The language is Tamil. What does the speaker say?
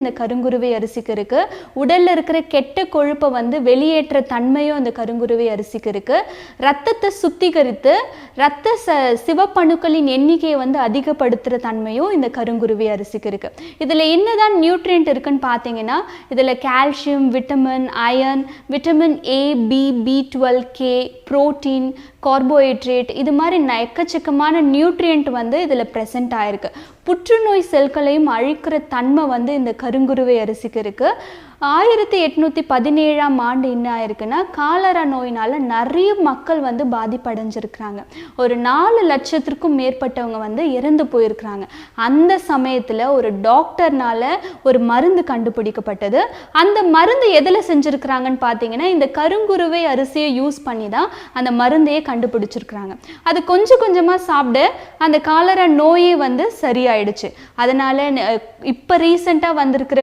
இந்த கருங்குருவை அரிசிக்கு இருக்கு. உடல்ல இருக்கிற கெட்ட கொழுப்பை வந்து வெளியேற்ற தன்மையும் இந்த கருங்குருவை அரிசிக்கு இருக்கு. ரத்தத்தை சுத்திகரித்து ரத்த சிவப்பணுக்களின் எண்ணிக்கையை வந்து அதிகப்படுத்துற தன்மையும் இந்த கருங்குருவை அரிசிக்கு இருக்கு. இதுல என்னதான் நியூட்ரியன்ட் இருக்குன்னு பார்த்தீங்கன்னா, இதுல calcium, vitamin, iron, vitamin A, B, B12, K, protein, carbohydrate, இது மாதிரி எக்கச்சக்கமான நியூட்ரியன்ட் வந்து இதில் ப்ரெசென்ட் ஆயிருக்கு. புற்றுநோய் செல்களையும் அழிக்கிற தன்மை வந்து இந்த கருங்குருவை அரிசிக்கு இருக்குது. 1817ஆம் ஆண்டு என்ன ஆயிருக்குன்னா, காலரா நோயினால் நிறைய மக்கள் வந்து பாதிப்படைஞ்சிருக்கிறாங்க. ஒரு 4 லட்சத்திற்கும் மேற்பட்டவங்க வந்து இறந்து போயிருக்கிறாங்க. அந்த சமயத்தில் ஒரு டாக்டர்னால ஒரு மருந்து கண்டுபிடிக்கப்பட்டது. அந்த மருந்து எதில் செஞ்சுருக்கிறாங்கன்னு பார்த்தீங்கன்னா, இந்த கருங்குருவை அரிசியை யூஸ் பண்ணி தான் அந்த மருந்தையே கண்டுபிடிச்சிருக்கிறாங்க. அது கொஞ்சம் கொஞ்சமாக சாப்பிட அந்த காலரா நோயே வந்து சரியாயிடுச்சு. அதனால் இப்போ ரீசெண்டாக வந்திருக்கிற